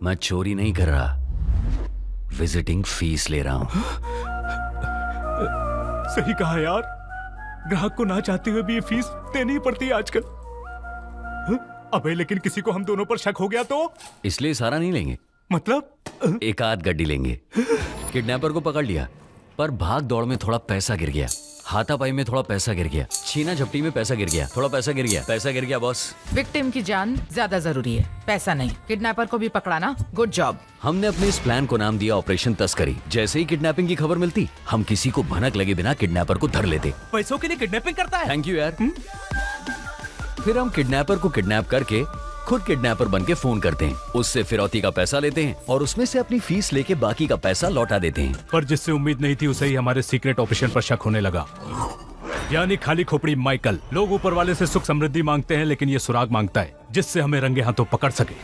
मैं चोरी नहीं कर रहा, विजिटिंग फीस ले रहा हूं। सही कहा यार, ग्राहक को ना चाहते हुए भी ये फीस देनी ही पड़ती है आजकल। अबे लेकिन किसी को हम दोनों पर शक हो गया तो? इसलिए सारा नहीं लेंगे, मतलब एक आध गड्डी लेंगे। किडनैपर को पकड़ लिया, पर भाग दौड़ में थोड़ा पैसा गिर गया, हाथापाई में थोड़ा पैसा गिर गया, छीना झपटी में पैसा गिर गया, थोड़ा पैसा गिर गया, पैसा गिर गया बॉस। विक्टिम की जान ज्यादा जरूरी है, पैसा नहीं। किडनैपर को भी पकड़ाना, गुड जॉब। हमने अपने इस प्लान को नाम दिया ऑपरेशन तस्करी। जैसे ही किडनैपिंग की खबर मिलती, हम किसी को भनक लगे बिना किडनैपर को धर लेते। पैसों के लिए किडनैपिंग करता है? थैंक यू यार। फिर हम किडनैपर को किडनैप करके खुद किडनैपर बन के फोन करते हैं, उससे फिरौती का पैसा लेते हैं और उसमें से अपनी फीस लेके बाकी का पैसा लौटा देते हैं। पर जिससे उम्मीद नहीं थी उसे ही हमारे सीक्रेट ऑपरेशन पर शक होने लगा। यानी खाली खोपड़ी माइकल। लोग ऊपर वाले से सुख समृद्धि मांगते हैं, लेकिन ये सुराग मांगता है जिससे हमें रंगे हाथों पकड़ सके।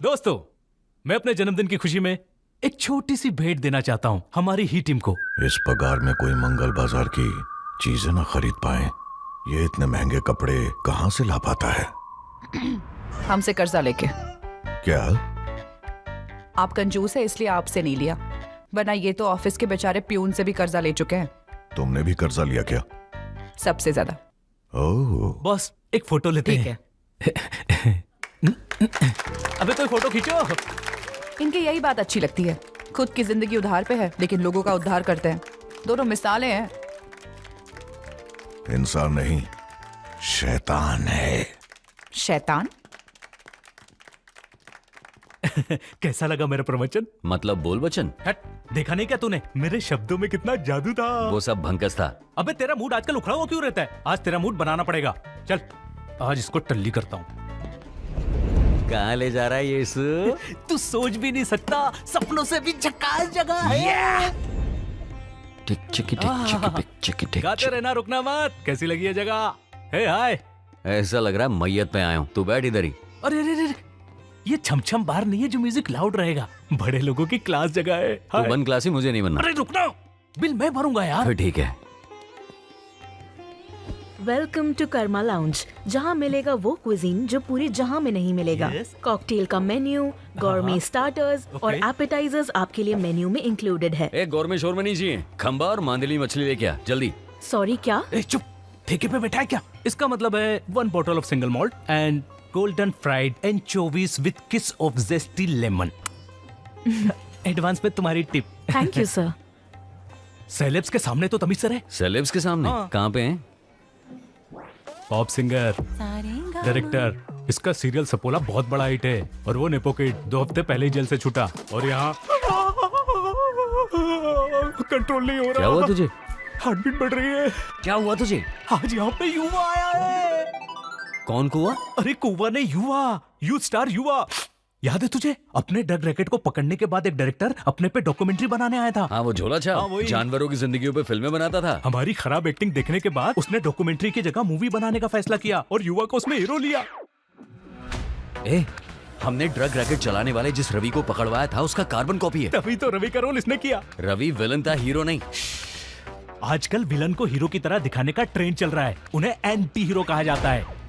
दोस्तों, मैं अपने जन्मदिन की खुशी में एक छोटी सी भेंट देना चाहता हूं हमारी ही टीम को। इस पगार में कोई मंगल बाजार की चीजें ना खरीद पाए, ये इतने महंगे कपड़े कहां से ला पाता है? हमसे कर्जा लेके। क्या? आप कंजूस है इसलिए आपसे नहीं लिया, वरना ये तो ऑफिस के बेचारे प्यून से भी कर्जा ले चुके हैं। तुमने भी कर्जा लिया क्या? सबसे ज्यादा। ओह, बॉस एक फोटो लेते ठीक हैं। है। अबे कोई फोटो खींचो। इनकी यही बात अच्छी लगती है, खुद की जिंदगी उधार पे है लेकिन लोगों का उद्धार करते हैं। दोनों मिसालें हैं। इंसान नहीं, शैतान है। शैतान? कैसा लगा मेरा प्रवचन? मतलब बोल बचन, हट, देखा नहीं क्या तूने मेरे शब्दों में कितना जादू था? वो सब भंकस था। अबे तेरा मूड आजकल उखड़ा हुआ क्यों रहता है? आज तेरा मूड बनाना पड़ेगा। चल आज इसको टल्ली करता हूँ। कहाँ ले जा रहा है ये इस? तू सोच भी नहीं सकता, सपनों से भी झकास जगह है। टिक चिकी टिक चिकी टिक चिकी टिक। गाते रहना, रुकना मत। कैसी लगी ये जगह? हे हाय। ऐसा लग रहा है मैयत पे आया हूँ। तू बैठ इधर ही। अरे अरे अरे, ये छमछम बार नहीं है जो म्यूजिक लाउड रहेगा। बड़े लोगों की क्लास जगह है। तू बन क्लासी, मुझे नहीं बनना। अरे रुकना, बिल मैं भरूंगा यार। फिर ठीक है। वेलकम टू कर्मा लाउंज, जहाँ मिलेगा वो क्विजीन जो पूरी जहाँ में नहीं मिलेगा। Yes. कॉकटेल का मेन्यू, गॉर्मे स्टार्टर्स और Okay. एपेटाइजर्स आपके लिए मेन्यू में इंक्लूडेड है। एक गौर में शोर में नहीं चाहिए। खंबा और मांदली मछली लेके आ जल्दी। सॉरी क्या? ए चुप, ठेके पे बैठा है क्या? इसका मतलब है 1 bottle of single malt and golden fried anchovies with kiss of zesty lemon. Advance में तुम्हारी tip. Thank you sir. Celebs के सामने तो तमीज से रहे। सेलेब्स के सामने? हाँ। कहाँ पे हैं? Pop singer, director. इसका सीरियल सपोला बहुत बड़ा हिट है और वो नेपो किड 2 हफ्ते पहले ही जेल से छूटा और यहाँ कंट्रोल नहीं हो रहा। क्या हुआ तुझे? हार्ट बीट बढ़ रही है। क्या हुआ तुझे? आज यहाँ पे युवा आया है। कौन कुआ? अरे कुआ ने युवा, यूथ स्टार युवा। याद है तुझे? अपने ड्रग रैकेट को पकड़ने के बाद एक डायरेक्टर अपने पे डॉक्यूमेंट्री बनाने आया था। हाँ वो झोला हाँ, छाप, वही। जानवरों की जिंदगियों पे फिल्में बनाता था। हमारी खराब एक्टिंग देखने के बाद उसने डॉक्यूमेंट्री की जगह मूवी बनाने का फैसला किया और युवा को उसमें हीरो लिया। ए, हमने ड्रग रैकेट चलाने वाले जिस रवि को पकड़वाया था उसका कार्बन कॉपी है। तभी तो रवि का रोल इसने किया। रवि विलन था, हीरो नहीं। आजकल विलन को हीरो की तरह दिखाने का ट्रेंड चल रहा है, उन्हें एंटी हीरो कहा जाता है।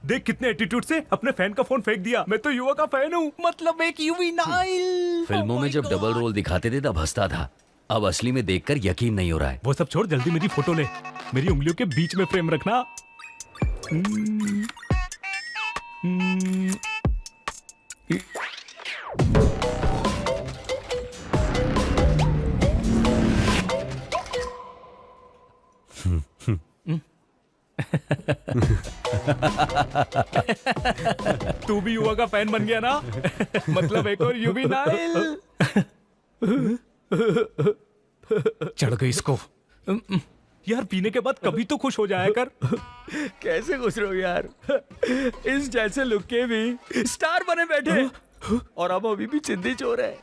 देख कितने एटीट्यूड से अपने फैन का फोन फेंक दिया। मैं तो युवा का फैन हूँ, मतलब एक युवीनाइल। फिल्मों में जब डबल रोल दिखाते थे तब हंसता था, अब असली में देखकर यकीन नहीं हो रहा है। वो सब छोड़, जल्दी मेरी फोटो ले। मेरी उंगलियों के बीच में फ्रेम रखना। तू भी युवा का फैन बन गया ना? मतलब एक और युवीनाइल। चढ़ गई इसको। यार पीने के बाद कभी तो खुश हो जाया कर। कैसे खुश रहो यार, इस जैसे लुक के भी स्टार बने बैठे और अब अभी भी चिंदी चोर है।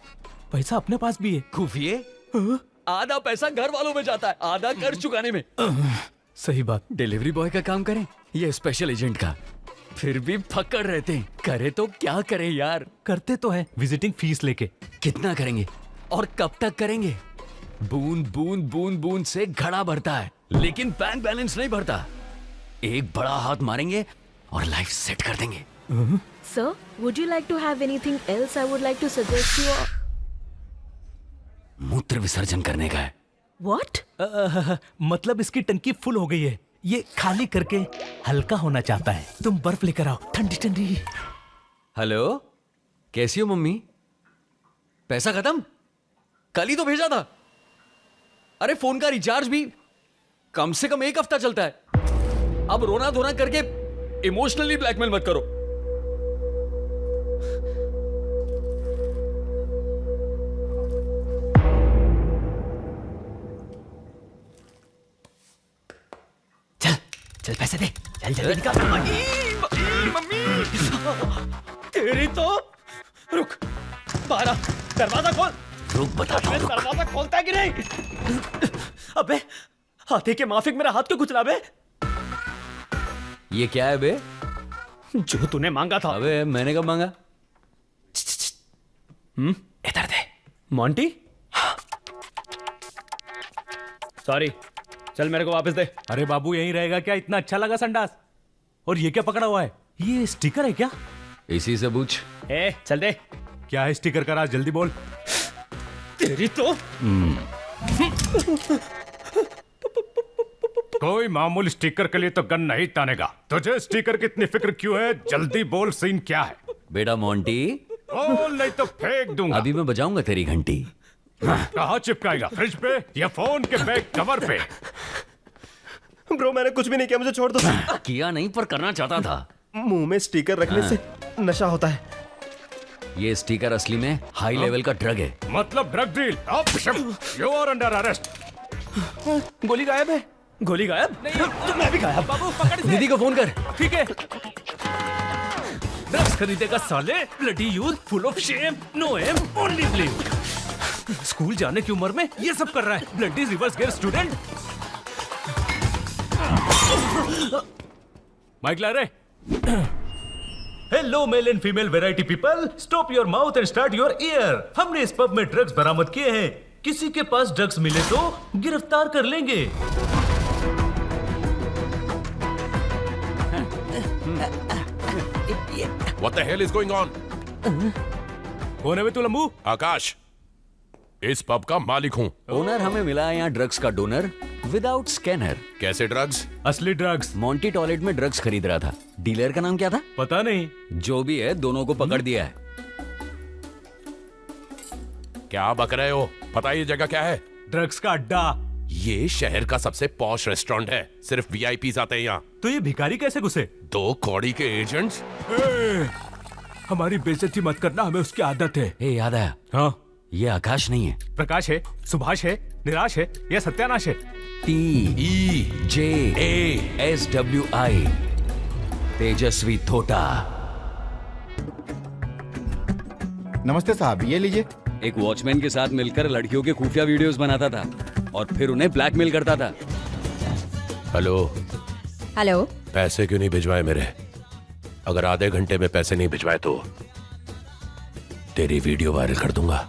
पैसा अपने पास भी है। खुफिए, आधा पैसा घर वालों में जाता है, आधा कर्ज चुकाने में। सही बात। डिलीवरी बॉय का काम करें या स्पेशल एजेंट का, फिर भी फक्कड़ रहते हैं। करे तो क्या करें यार। करते तो है विजिटिंग फीस लेके। कितना करेंगे और कब तक करेंगे? बूंद बूंद बूंद बूंद से घड़ा भरता है, लेकिन बैंक बैलेंस नहीं भरता। एक बड़ा हाथ मारेंगे और लाइफ सेट कर देंगे। Sir, would you like to have anything else? I would like to suggest you. मूत्र विसर्जन करने का है। What? मतलब इसकी टंकी फुल हो गई है, ये खाली करके हल्का होना चाहता है। तुम बर्फ लेकर आओ, ठंडी ठंडी। हेलो, कैसी हो मम्मी? पैसा खत्म? कल ही तो भेजा था। अरे फोन का रिचार्ज भी कम से कम 1 हफ्ता चलता है। अब रोना धोना करके इमोशनली ब्लैकमेल मत करो। चल चल पैसे दे, चल जल्दी निकाल। मम्मी तेरी तो। रुक, बाहर आ, दरवाजा खोल। रुक बताता हूं, रुक। दरवाजा खोलता है कि नहीं? अबे हाथी के माफिक मेरा हाथ क्यों कुचला बे? ये क्या है बे? जो तूने मांगा था। अबे मैंने कब मांगा? इधर दे। मोंटी, सॉरी, चल मेरे को वापस दे। अरे बाबू यहीं रहेगा क्या? इतना अच्छा लगा संडास। और ये क्या पकड़ा हुआ है? ये स्टिकर है क्या? इसी से पूछ। ए चल दे। क्या है स्टिकर का राज? जल्दी बोल। तेरी तो। कोई मामूली स्टिकर के लिए तो गन नहीं तानेगा। तुझे स्टिकर की इतनी फिक्र क्यों है? जल्दी बोल, सीन क्या है? बेटा मोंटी, बोल नहीं तो फेंक दूंगा। अभी मैं बजाऊंगा तेरी घंटी। कहाँ चिपकाएगा? फ्रिज पे या फोन के बैक कवर पे? ब्रो मैंने कुछ भी नहीं किया, मुझे छोड़ दो। किया नहीं पर करना चाहता था। मुंह में स्टिकर रखने से नशा होता है। ये स्टिकर असली में हाई लेवल का ड्रग है। मतलब drug deal. You are under arrest. गोली गायब है। गोली गायब? नहीं तो मैं भी गायब। बाबू पकड़ इसे। दीदी को फोन कर। ठीक है। ड्रग्स खरीदेगा साले, bloody youth, full of shame, no aim, only blame. School जाने की उम्र में ये सब कर रहा है, bloody reverse gear student. Mic ला रहे। Hello male and female variety people, stop your mouth and start your ear. हमने इस पब में ड्रग्स बरामद किए हैं। किसी के पास ड्रग्स मिले तो गिरफ्तार कर लेंगे। What the hell is going on? कौन है बे तू लंबू? आकाश, इस पब का मालिक हूँ। ओनर हमें मिला है यहाँ ड्रग्स का डोनर विदाउट स्कैनर। कैसे ड्रग्स? असली ड्रग्स। मोंटी टॉयलेट में ड्रग्स खरीद रहा था। डीलर का नाम क्या था? पता नहीं। जो भी है, दोनों को पकड़ दिया है। क्या बक रहे हो? पता है ये जगह क्या है? ड्रग्स का अड्डा। ये शहर का सबसे पॉश रेस्टोरेंट है। सिर्फ वीआईपीज आते हैं यहाँ। तो ये भिखारी कैसे घुसे? 2 कौड़ी के एजेंट्स। हमारी बेइज्जती मत करना, हमें उसकी आदत है। ए याद आया, हाँ, ये आकाश नहीं है। प्रकाश है, सुभाष है, निराश है या सत्यानाश है? TJASWI, तेजस्वी थोटा। नमस्ते साहब, ये लीजिए। एक वॉचमैन के साथ मिलकर लड़कियों के खुफिया वीडियोस बनाता था और फिर उन्हें ब्लैकमेल करता था। हेलो, हेलो, पैसे क्यों नहीं भिजवाए मेरे? अगर आधे घंटे में पैसे नहीं भिजवाए तो तेरी वीडियो वायरल कर दूंगा।